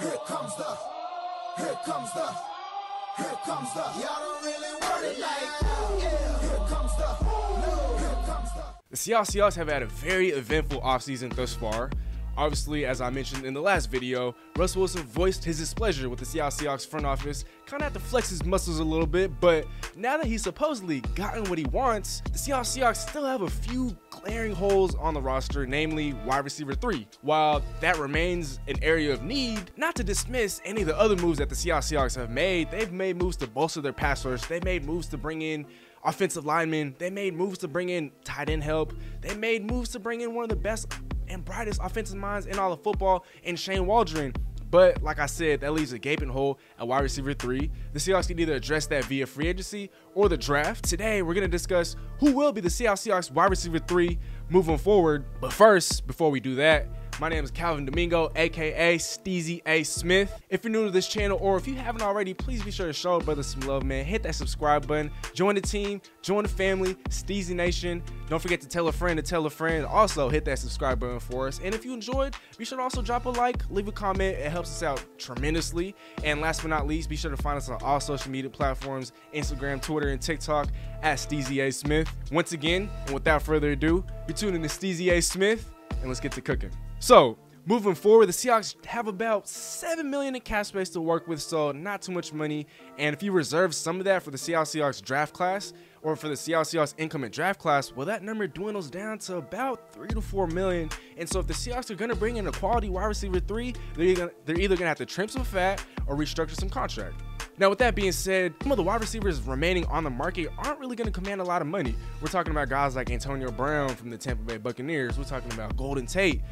Here comes the, y'all don't really want it like, yeah. Here comes the. The Seattle Seahawks have had a very eventful offseason thus far. Obviously, as I mentioned in the last video, Russell Wilson voiced his displeasure with the Seattle Seahawks front office, kind of had to flex his muscles a little bit, but now that he's supposedly gotten what he wants, the Seattle Seahawks still have a few glaring holes on the roster, namely wide receiver 3. While that remains an area of need, not to dismiss any of the other moves that the Seattle Seahawks have made, they've made moves to bolster their pass rush, they made moves to bring in offensive linemen, they made moves to bring in tight end help, they made moves to bring in one of the best and brightest offensive minds in all of football in Shane Waldron. But like I said, that leaves a gaping hole at wide receiver 3. The Seahawks can either address that via free agency or the draft. Today, we're going to discuss who will be the Seattle Seahawks wide receiver 3 moving forward. But first, before we do that, my name is Calvin-Domingo, aka Steezy Smith. If you're new to this channel, or if you haven't already, please be sure to show brothers some love, man. Hit that subscribe button, join the team, join the family, Steezy Nation. Don't forget to tell a friend to tell a friend. Also, hit that subscribe button for us. And if you enjoyed, be sure to also drop a like, leave a comment. It helps us out tremendously. And last but not least, be sure to find us on all social media platforms, Instagram, Twitter, and TikTok at Steezy Smith. Once again, and without further ado, you're tuning to Steezy Smith, and let's get to cooking. So, moving forward, the Seahawks have about $7 million in cap space to work with, so not too much money. And if you reserve some of that for the Seattle Seahawks draft class, or for the Seattle Seahawks incoming draft class, well, that number dwindles down to about $3 to $4 million. And so if the Seahawks are going to bring in a quality wide receiver 3, they're either going to have to trim some fat or restructure some contract. Now, with that being said, some of the wide receivers remaining on the market aren't really going to command a lot of money. We're talking about guys like Antonio Brown from the Tampa Bay Buccaneers. We're talking about Golden Tate.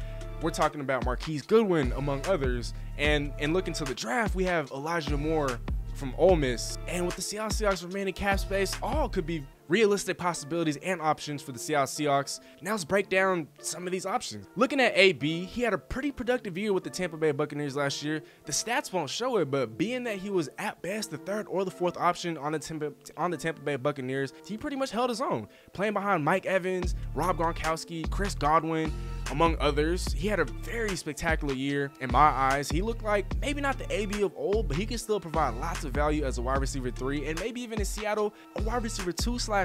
We're talking about Marquise Goodwin, among others. And looking to the draft, we have Elijah Moore from Ole Miss. And with the Seattle Seahawks remaining cap space, all could be realistic possibilities and options for the Seattle Seahawks. Now let's break down some of these options. Looking at AB, he had a pretty productive year with the Tampa Bay Buccaneers last year. The stats won't show it, but being that he was at best the 3rd or the 4th option on the Tampa Bay Buccaneers, he pretty much held his own, playing behind Mike Evans, Rob Gronkowski, Chris Godwin, among others. He had a very spectacular year in my eyes. He looked like maybe not the AB of old, but he can still provide lots of value as a wide receiver 3, and maybe even in Seattle, a wide receiver 2/3.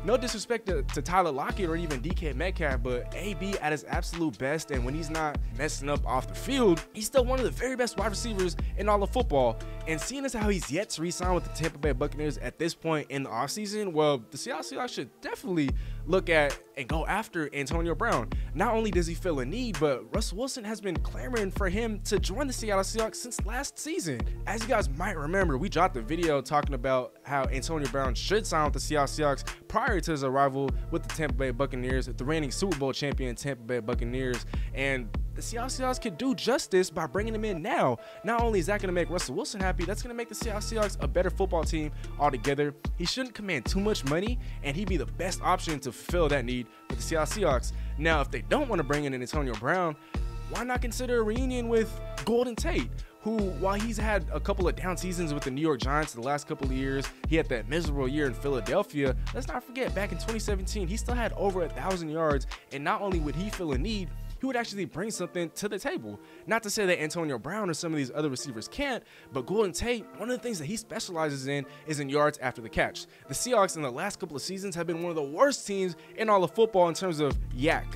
No disrespect to Tyler Lockett or even DK Metcalf, but AB at his absolute best, and when he's not messing up off the field, he's still one of the very best wide receivers in all of football. And seeing as how he's yet to re-sign with the Tampa Bay Buccaneers at this point in the offseason, well, the Seattle Seahawks should definitely look at and go after Antonio Brown. Not only does he feel a need, but Russell Wilson has been clamoring for him to join the Seattle Seahawks since last season. As you guys might remember, we dropped a video talking about how Antonio Brown should sign with the Seattle Seahawks prior to his arrival with the Tampa Bay Buccaneers, the reigning Super Bowl champion Tampa Bay Buccaneers. And the Seattle Seahawks could do justice by bringing him in now. Not only is that going to make Russell Wilson happy, that's going to make the Seattle Seahawks a better football team altogether. He shouldn't command too much money, and he'd be the best option to fulfill that need for the Seattle Seahawks. Now, if they don't want to bring in Antonio Brown, why not consider a reunion with Golden Tate, who, while he's had a couple of down seasons with the New York Giants the last couple of years, he had that miserable year in Philadelphia. Let's not forget, back in 2017, he still had over 1,000 yards, and not only would he feel a need, he would actually bring something to the table. Not to say that Antonio Brown or some of these other receivers can't, but Golden Tate, one of the things that he specializes in is in yards after the catch. The Seahawks in the last couple of seasons have been one of the worst teams in all of football in terms of yak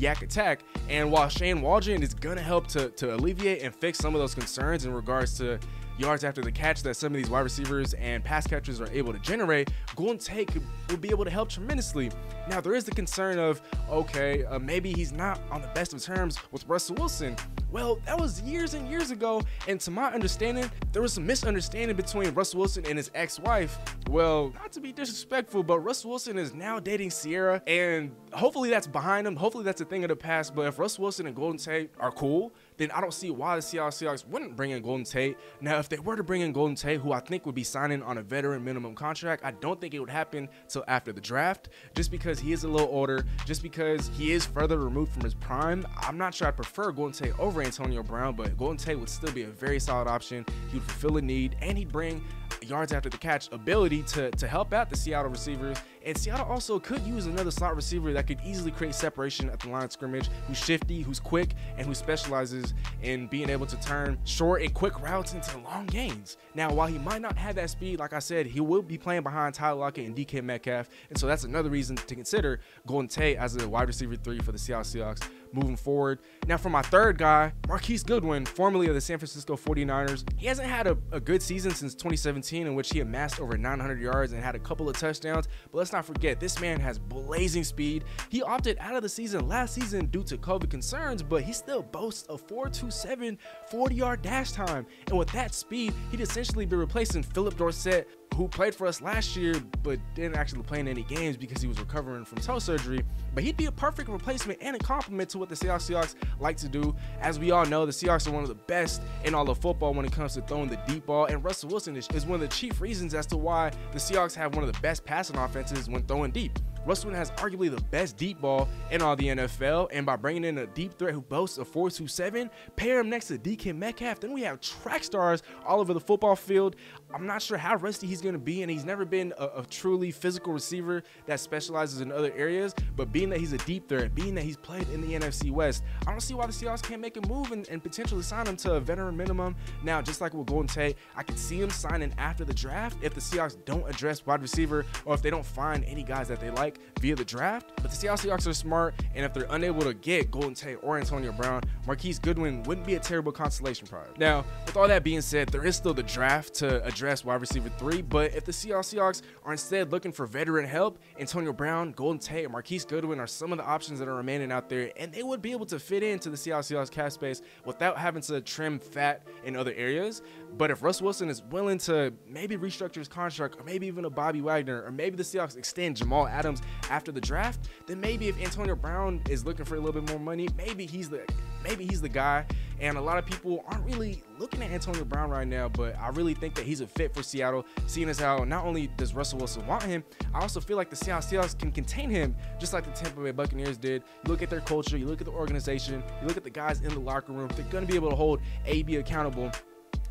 attack. And while Shane Waldron is going to help to alleviate and fix some of those concerns in regards to yards after the catch that some of these wide receivers and pass catchers are able to generate, Golden Tate will be able to help tremendously. Now, there is the concern of, okay, maybe he's not on the best of terms with Russell Wilson. Well, that was years and years ago, and to my understanding, there was some misunderstanding between Russell Wilson and his ex-wife. Well, not to be disrespectful, but Russell Wilson is now dating Sierra, and hopefully that's behind him. Hopefully that's a thing of the past, but if Russell Wilson and Golden Tate are cool, then I don't see why the Seattle Seahawks wouldn't bring in Golden Tate. Now, if they were to bring in Golden Tate, who I think would be signing on a veteran minimum contract, I don't think it would happen till after the draft, just because he is a little older, just because he is further removed from his prime. I'm not sure I'd prefer Golden Tate over Antonio Brown, but Golden Tate would still be a very solid option. He would fulfill a need, and he'd bring yards after the catch ability to help out the Seattle receivers. And Seattle also could use another slot receiver that could easily create separation at the line of scrimmage, who's shifty, who's quick, and who specializes in being able to turn short and quick routes into long gains. Now, while he might not have that speed, like I said, he will be playing behind Tyler Lockett and DK Metcalf, and so that's another reason to consider Golden Tate as a wide receiver 3 for the Seattle Seahawks moving forward. Now, for my third guy, Marquise Goodwin, formerly of the San Francisco 49ers. He hasn't had a good season since 2017, in which he amassed over 900 yards and had a couple of touchdowns, but let's not forget, this man has blazing speed. He opted out of the season last season due to COVID concerns, but he still boasts a 4.27 40-yard dash time, and with that speed, he'd essentially be replacing Philip Dorsett, who played for us last year but didn't actually play in any games because he was recovering from toe surgery. But he'd be a perfect replacement and a complement to what the Seattle Seahawks like to do. As we all know, the Seahawks are one of the best in all of football when it comes to throwing the deep ball, and Russell Wilson is one of the chief reasons as to why the Seahawks have one of the best passing offenses when throwing deep. Russell has arguably the best deep ball in all the NFL, and by bringing in a deep threat who boasts a 4.27, pair him next to DK Metcalf, then we have track stars all over the football field. I'm not sure how rusty he's going to be, and he's never been a truly physical receiver that specializes in other areas, but being that he's a deep threat, being that he's played in the NFC West, I don't see why the Seahawks can't make a move and potentially sign him to a veteran minimum. Now, just like with Golden Tate, I could see him signing after the draft if the Seahawks don't address wide receiver or if they don't find any guys that they like via the draft. But the Seattle Seahawks are smart, and if they're unable to get Golden Tate or Antonio Brown, Marquise Goodwin wouldn't be a terrible consolation prize. Now, with all that being said, there is still the draft to address wide receiver 3, but if the Seattle Seahawks are instead looking for veteran help, Antonio Brown, Golden Tate, and Marquise Goodwin are some of the options that are remaining out there, and they would be able to fit into the Seattle Seahawks cap space without having to trim fat in other areas. But if Russell Wilson is willing to maybe restructure his contract, or maybe even a Bobby Wagner, or maybe the Seahawks extend Jamal Adams after the draft, then maybe if Antonio Brown is looking for a little bit more money, maybe he's the guy. And a lot of people aren't really looking at Antonio Brown right now, but I really think that he's a fit for Seattle, seeing as how not only does Russell Wilson want him, I also feel like the Seattle Seahawks can contain him just like the Tampa Bay Buccaneers did. You look at their culture, you look at the organization, you look at the guys in the locker room, they're going to be able to hold AB accountable.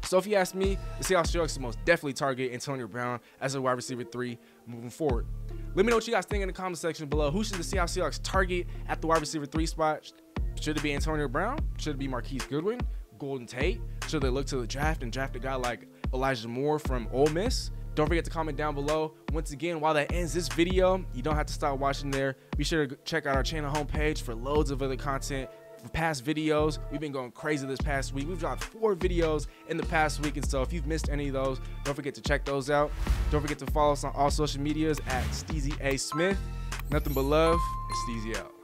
So if you ask me, the Seattle Seahawks most definitely target Antonio Brown as a wide receiver 3 moving forward. Let me know what you guys think in the comment section below. Who should the Seattle Seahawks target at the wide receiver 3 spot? Should it be Antonio Brown? Should it be Marquise Goodwin? Golden Tate? Should they look to the draft and draft a guy like Elijah Moore from Ole Miss? Don't forget to comment down below. Once again, while that ends this video, you don't have to stop watching there. Be sure to check out our channel homepage for loads of other content. For past videos, we've been going crazy this past week. We've dropped 4 videos in the past week, and so if you've missed any of those, don't forget to check those out. Don't forget to follow us on all social medias at Steezy A Smith. Nothing but love, and Steezy out.